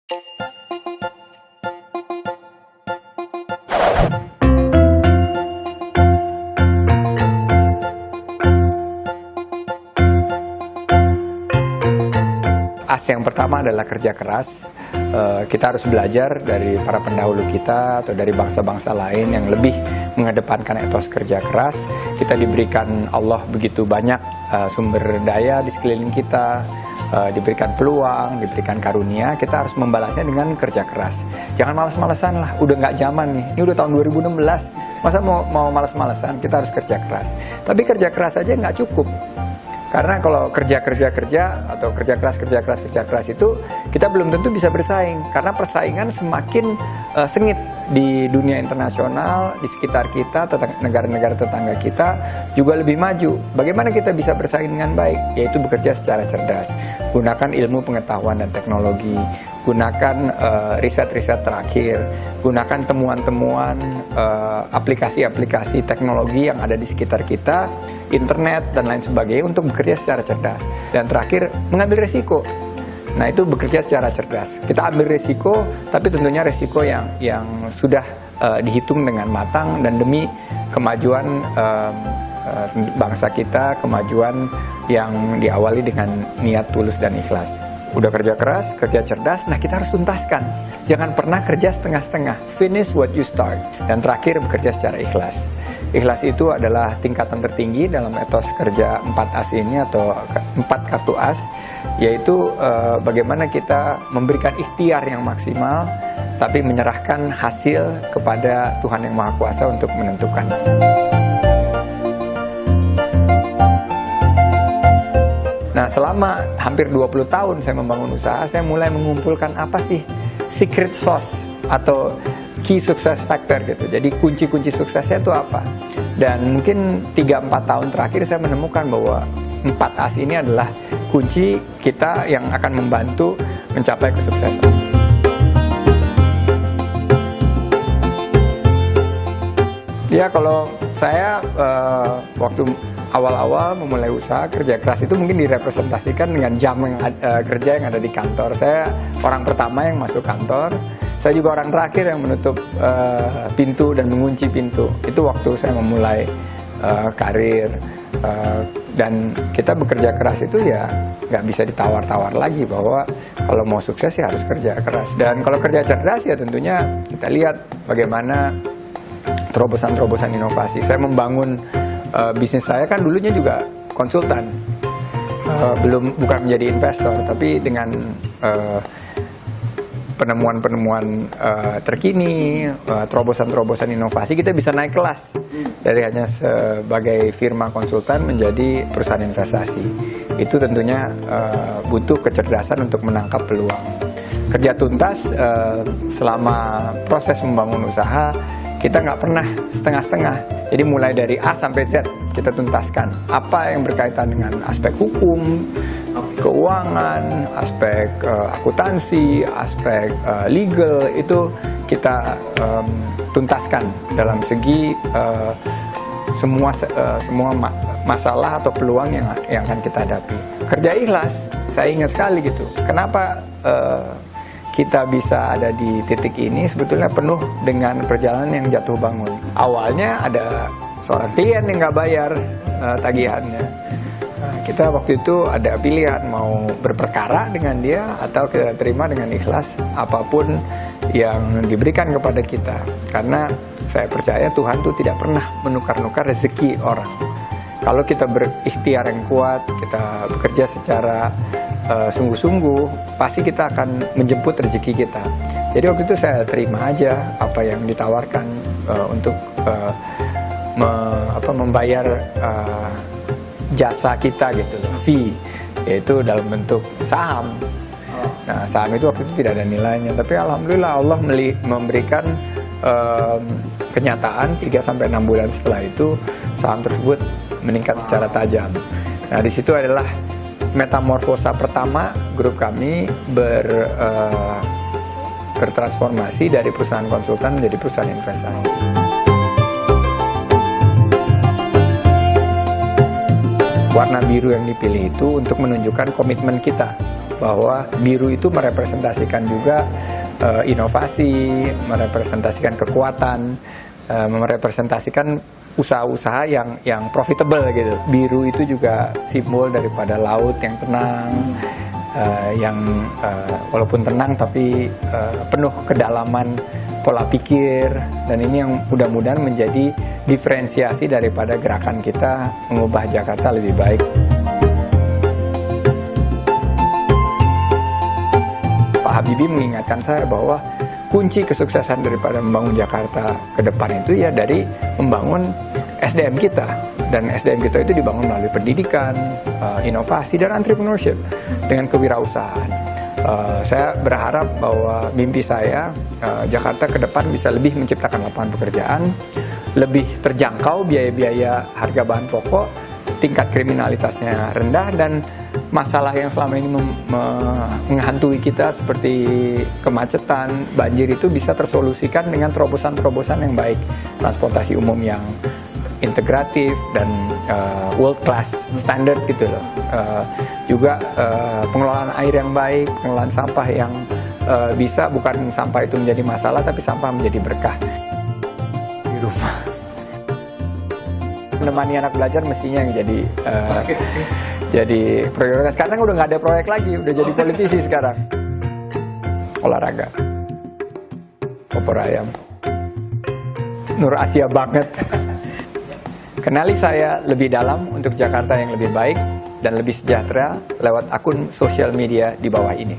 As yang pertama adalah kerja keras. Kita harus belajar dari para pendahulu kita atau dari bangsa-bangsa lain yang lebih mengedepankan etos kerja keras. Kita diberikan Allah begitu banyak sumber daya di sekeliling kita, diberikan peluang, diberikan karunia. Kita harus membalasnya dengan kerja keras. Jangan malas-malasan lah, udah nggak zaman nih. Ini udah tahun 2016, masa mau malas-malasan? Kita harus kerja keras. Tapi kerja keras aja nggak cukup. Karena kalau kerja atau kerja keras itu kita belum tentu bisa bersaing, karena persaingan semakin sengit di dunia internasional, di sekitar kita, negara-negara tetangga kita juga lebih maju. Bagaimana kita bisa bersaing dengan baik? Yaitu bekerja secara cerdas, gunakan ilmu pengetahuan dan teknologi, gunakan riset-riset terakhir, gunakan temuan-temuan aplikasi-aplikasi teknologi yang ada di sekitar kita, internet dan lain sebagainya untuk bekerja secara cerdas. Dan terakhir, mengambil resiko. Nah, itu bekerja secara cerdas. Kita ambil resiko, tapi tentunya resiko yang sudah dihitung dengan matang dan demi kemajuan bangsa kita, kemajuan yang diawali dengan niat tulus dan ikhlas. Udah kerja keras, kerja cerdas, nah kita harus tuntaskan. Jangan pernah kerja setengah-setengah. Finish what you start. Dan terakhir, bekerja secara ikhlas. Ikhlas itu adalah tingkatan tertinggi dalam etos kerja 4As ini atau 4 kartu as, yaitu bagaimana kita memberikan ikhtiar yang maksimal, tapi menyerahkan hasil kepada Tuhan yang Maha Kuasa untuk menentukan. Nah, selama hampir 20 tahun saya membangun usaha, saya mulai mengumpulkan apa sih secret sauce atau key success factor gitu. Jadi kunci-kunci suksesnya itu apa? Dan mungkin 3-4 tahun terakhir saya menemukan bahwa 4As ini adalah kunci kita yang akan membantu mencapai kesuksesan. Ya, kalau saya waktu awal-awal memulai usaha, kerja keras itu mungkin direpresentasikan dengan jam kerja yang ada di kantor. Saya orang pertama yang masuk kantor. Saya juga orang terakhir yang menutup pintu dan mengunci pintu. Itu waktu saya memulai karir. Dan kita bekerja keras itu ya nggak bisa ditawar-tawar lagi, bahwa kalau mau sukses ya harus kerja keras. Dan kalau kerja cerdas ya tentunya kita lihat bagaimana terobosan-terobosan inovasi. Saya membangun bisnis saya kan dulunya juga konsultan, bukan menjadi investor, tapi dengan penemuan-penemuan terkini, terobosan-terobosan inovasi, kita bisa naik kelas dari hanya sebagai firma konsultan menjadi perusahaan investasi. Itu tentunya butuh kecerdasan untuk menangkap peluang. Kerja tuntas selama proses membangun usaha, kita nggak pernah setengah-setengah. Jadi mulai dari A sampai Z kita tuntaskan. Apa yang berkaitan dengan aspek hukum, keuangan, aspek akuntansi, aspek legal, itu kita tuntaskan dalam segi semua masalah atau peluang yang akan kita hadapi. Kerja ikhlas, saya ingat sekali gitu. Kenapa kita bisa ada di titik ini? Sebetulnya penuh dengan perjalanan yang jatuh bangun. Awalnya ada seorang klien yang nggak bayar tagihannya. Kita waktu itu ada pilihan, mau berperkara dengan dia atau kita terima dengan ikhlas apapun yang diberikan kepada kita. Karena saya percaya Tuhan itu tidak pernah menukar-nukar rezeki orang. Kalau kita berikhtiar yang kuat, kita bekerja secara sungguh-sungguh, pasti kita akan menjemput rezeki kita. Jadi waktu itu saya terima aja apa yang ditawarkan untuk membayar jasa kita gitu, fee, yaitu dalam bentuk saham. Nah, saham itu waktu itu tidak ada nilainya, tapi alhamdulillah Allah memberikan kenyataan 3-6 bulan setelah itu saham tersebut meningkat secara tajam. Nah, di situ adalah metamorfosa pertama grup kami bertransformasi dari perusahaan konsultan menjadi perusahaan investasi. Warna biru yang dipilih itu untuk menunjukkan komitmen kita bahwa biru itu merepresentasikan juga inovasi, merepresentasikan kekuatan, merepresentasikan usaha-usaha yang profitable gitu. Biru itu juga simbol daripada laut yang tenang, yang walaupun tenang tapi penuh kedalaman pola pikir, dan ini yang mudah-mudahan menjadi diferensiasi daripada gerakan kita mengubah Jakarta lebih baik. Pak Habibie mengingatkan saya bahwa kunci kesuksesan daripada membangun Jakarta ke depan itu ya dari membangun SDM kita, dan SDM kita itu dibangun melalui pendidikan, inovasi, dan entrepreneurship dengan kewirausahaan. Saya berharap bahwa mimpi saya Jakarta ke depan bisa lebih menciptakan lapangan pekerjaan, lebih terjangkau biaya-biaya harga bahan pokok, tingkat kriminalitasnya rendah, dan masalah yang selama ini menghantui kita seperti kemacetan, banjir itu bisa tersolusikan dengan terobosan-terobosan yang baik, transportasi umum yang integratif dan world class standard gitu loh. Juga pengelolaan air yang baik, pengelolaan sampah yang bisa bukan sampah itu menjadi masalah tapi sampah menjadi berkah di rumah. Menemani anak belajar mestinya yang jadi prioritas. Sekarang udah nggak ada proyek lagi, udah jadi politisi sekarang. Olahraga, opor ayam, Nur Asia banget. Kenali saya lebih dalam untuk Jakarta yang lebih baik dan lebih sejahtera lewat akun sosial media di bawah ini.